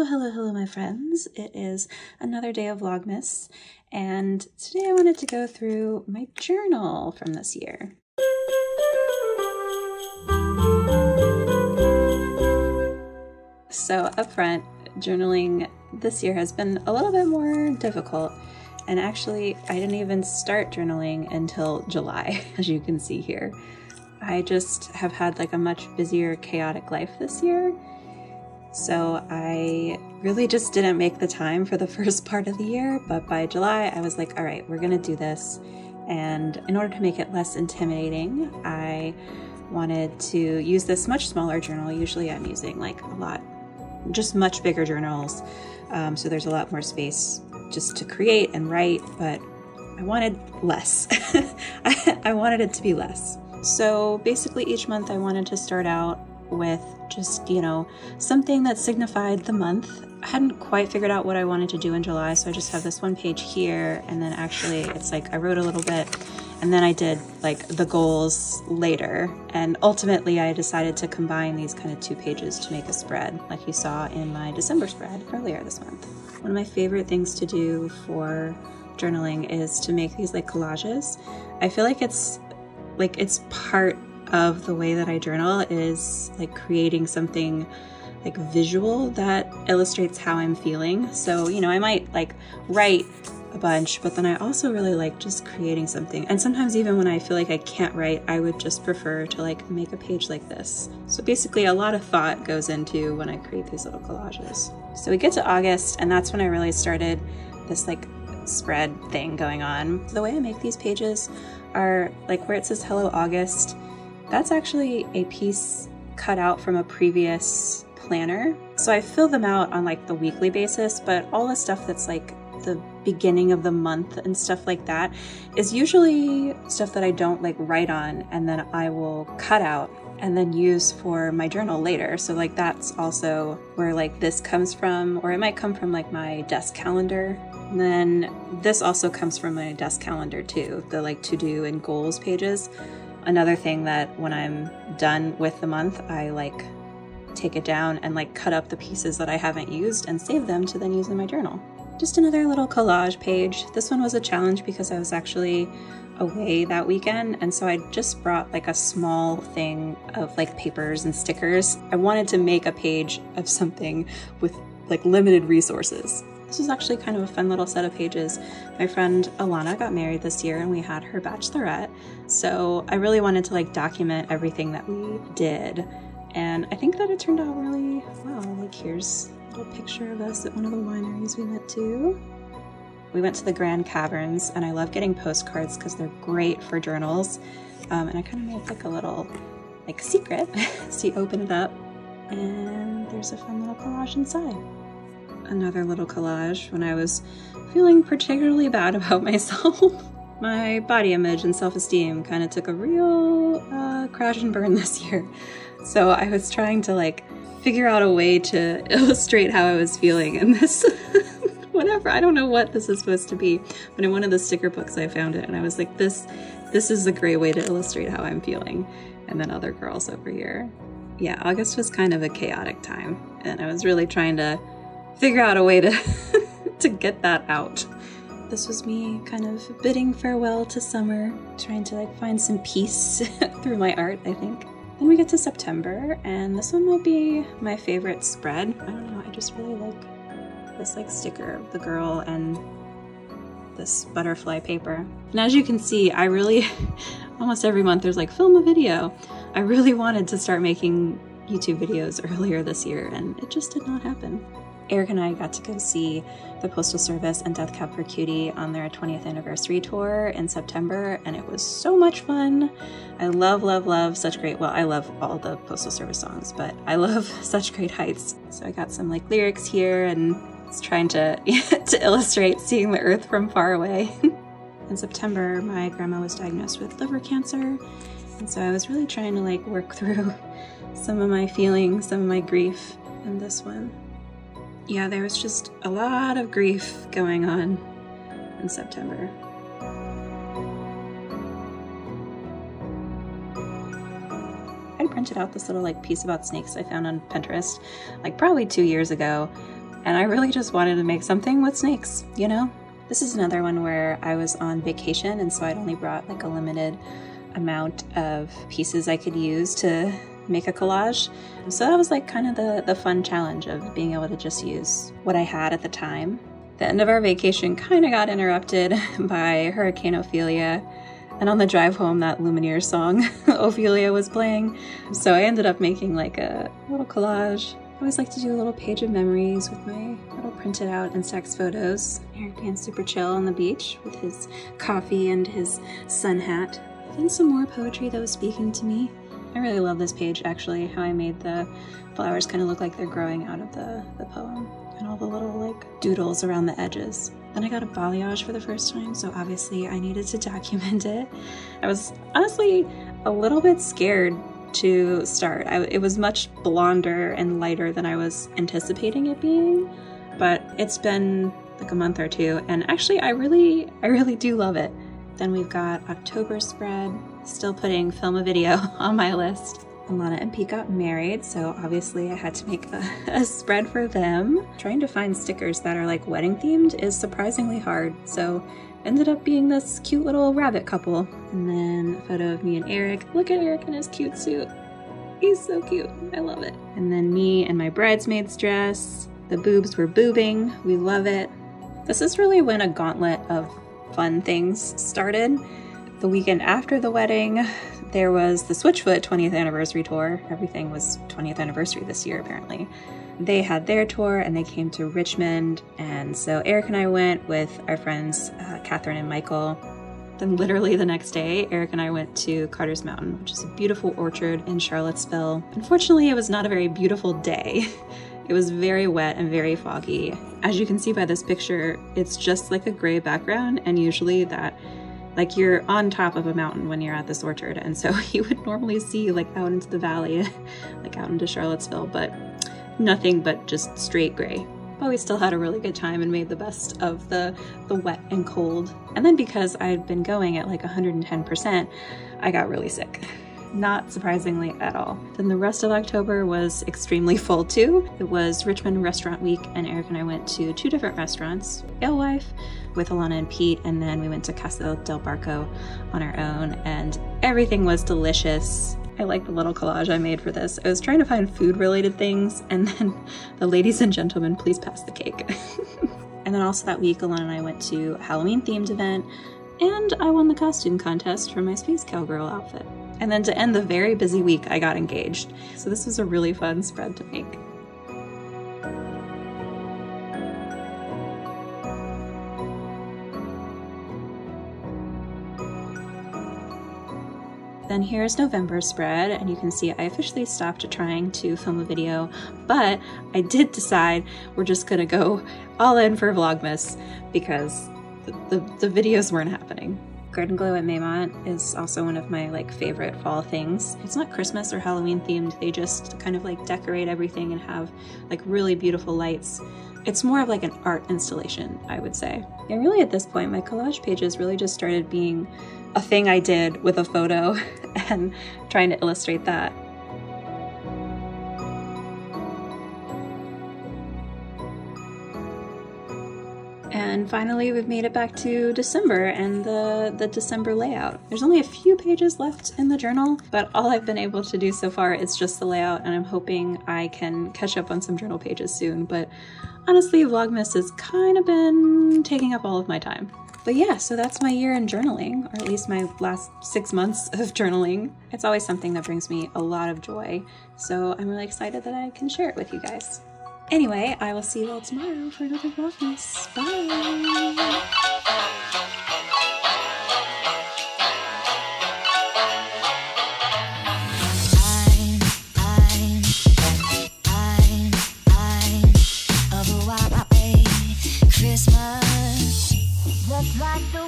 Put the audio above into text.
Hello, hello, hello, my friends. It is another day of Vlogmas, and today I wanted to go through my journal from this year. So up front, journaling this year has been a little bit more difficult, and actually I didn't even start journaling until July, as you can see here. I just have had like a much busier, chaotic life this year. So I really just didn't make the time for the first part of the year, but by July I was like, all right, we're gonna do this. And in order to make it less intimidating, I wanted to use this much smaller journal. Usually I'm using like just much bigger journals. So there's a lot more space just to create and write, but I wanted less. I wanted it to be less. So basically each month I wanted to start out with just, something that signified the month. I hadn't quite figured out what I wanted to do in July, so I just have this one page here, and then actually it's like I wrote a little bit, and then I did like the goals later, and ultimately I decided to combine these kind of 2 pages to make a spread, like you saw in my December spread earlier this month. One of my favorite things to do for journaling is to make these like collages. I feel like it's part of the way that I journal is like creating something like visual that illustrates how I'm feeling. So, I might like write a bunch, but then I also really like just creating something. And sometimes even when I feel like I can't write, I would just prefer to like make a page like this. So basically a lot of thought goes into when I create these little collages. So we get to August, and that's when I really started this like spread thing going on. The way I make these pages are like where it says Hello August. That's actually a piece cut out from a previous planner. So I fill them out on like the weekly basis, but all the stuff that's like the beginning of the month and stuff like that is usually stuff that I don't like write on, and then I will cut out and then use for my journal later. So like that's also where like this comes from, or it might come from like my desk calendar. And then this also comes from my desk calendar too, the like to-do and goals pages. Another thing that when I'm done with the month, I like take it down and like cut up the pieces that I haven't used and save them to then use in my journal. Just another little collage page. This one was a challenge because I was actually away that weekend, and so I just brought like a small thing of like papers and stickers. I wanted to make a page of something with like limited resources. This was actually kind of a fun little set of pages. My friend Alana got married this year and we had her bachelorette. So I really wanted to like document everything that we did. And I think that it turned out really well. Like here's a little picture of us at one of the wineries we went to. We went to the Grand Caverns, and I love getting postcards because they're great for journals. And I kind of made like a little like secret. So you open it up and there's a fun little collage inside. Another little collage when I was feeling particularly bad about myself. My body image and self-esteem kind of took a real crash and burn this year. So I was trying to like figure out a way to illustrate how I was feeling in this whatever. I don't know what this is supposed to be, but in one of the sticker books I found it, and I was like, this is a great way to illustrate how I'm feeling. And then other girls over here. Yeah, August was kind of a chaotic time, and I was really trying to figure out a way to to get that out. This was me kind of bidding farewell to summer, trying to like find some peace through my art, I think. Then we get to September, and this one might be my favorite spread. I don't know, I just really like this like sticker of the girl and this butterfly paper. And as you can see, I really, almost every month there's like film a video. I really wanted to start making YouTube videos earlier this year, and it just did not happen. Eric and I got to go see the Postal Service and Death Cab for Cutie on their 20th anniversary tour in September, and it was so much fun. I love, love, love Such Great, well, I love all the Postal Service songs, but I love Such Great Heights. So I got some like lyrics here, and it's trying to, to illustrate seeing the earth from far away. In September, my grandma was diagnosed with liver cancer, and so I was really trying to like work through some of my feelings, some of my grief in this one. Yeah, there was just a lot of grief going on in September. I printed out this little like piece about snakes I found on Pinterest like probably 2 years ago, and I really just wanted to make something with snakes, you know? This is another one where I was on vacation, and so I'd only brought like a limited amount of pieces I could use to make a collage. So that was like kind of the fun challenge of being able to just use what I had at the time. The end of our vacation kind of got interrupted by Hurricane Ophelia, and on the drive home that Lumineers song Ophelia was playing. So I ended up making like a little collage. I always like to do a little page of memories with my little printed out Instax photos. Eric being super chill on the beach with his coffee and his sun hat. And some more poetry that was speaking to me. I really love this page actually, how I made the flowers kind of look like they're growing out of the poem, and all the little like doodles around the edges. Then I got a balayage for the first time, so obviously I needed to document it. I was honestly a little bit scared to start. It was much blonder and lighter than I was anticipating it being, but it's been like a month or two, and actually I really do love it. Then we've got October spread, still putting film a video on my list. Alana and Pete got married, so obviously I had to make a spread for them. Trying to find stickers that are like wedding themed is surprisingly hard, so ended up being this cute little rabbit couple. And then a photo of me and Eric. Look at Eric in his cute suit. He's so cute, I love it. And then me and my bridesmaid's dress. The boobs were boobing, we love it. This is really when a gauntlet of fun things started. The weekend after the wedding, there was the Switchfoot 20th anniversary tour. Everything was 20th anniversary this year, apparently. They had their tour and they came to Richmond, and so Eric and I went with our friends Catherine and Michael. Then literally the next day, Eric and I went to Carter's Mountain, which is a beautiful orchard in Charlottesville. Unfortunately, it was not a very beautiful day. It was very wet and very foggy. As you can see by this picture, it's just like a gray background, and usually that, like, you're on top of a mountain when you're at this orchard, and so you would normally see like out into the valley, like out into Charlottesville, but nothing but just straight gray. But we still had a really good time and made the best of the wet and cold. And then because I'd been going at like 110%, I got really sick. Not surprisingly at all. Then the rest of October was extremely full too. It was Richmond Restaurant Week, and Eric and I went to 2 different restaurants. Alewife with Alana and Pete, and then we went to Casa del Barco on our own, and everything was delicious. I like the little collage I made for this. I was trying to find food related things, and then the ladies and gentlemen, please pass the cake. And then also that week, Alana and I went to a Halloween themed event, and I won the costume contest for my Space Cowgirl outfit. And then to end the very busy week, I got engaged. So this was a really fun spread to make. Then here's November's spread, and you can see I officially stopped trying to film a video, but I did decide we're just gonna go all in for Vlogmas because the videos weren't happening. Garden Glow at Maymont is also one of my like favorite fall things. It's not Christmas or Halloween themed, they just kind of like decorate everything and have like really beautiful lights. It's more of like an art installation, I would say. And really at this point, my collage pages really just started being a thing I did with a photo and trying to illustrate that. And finally, we've made it back to December and the December layout. There's only a few pages left in the journal, but all I've been able to do so far is just the layout, and I'm hoping I can catch up on some journal pages soon. But honestly, Vlogmas has kind of been taking up all of my time. But yeah, so that's my year in journaling, or at least my last 6 months of journaling. It's always something that brings me a lot of joy, so I'm really excited that I can share it with you guys. Anyway, I will see you all tomorrow for another Vlogmas. Bye! Christmas, just like the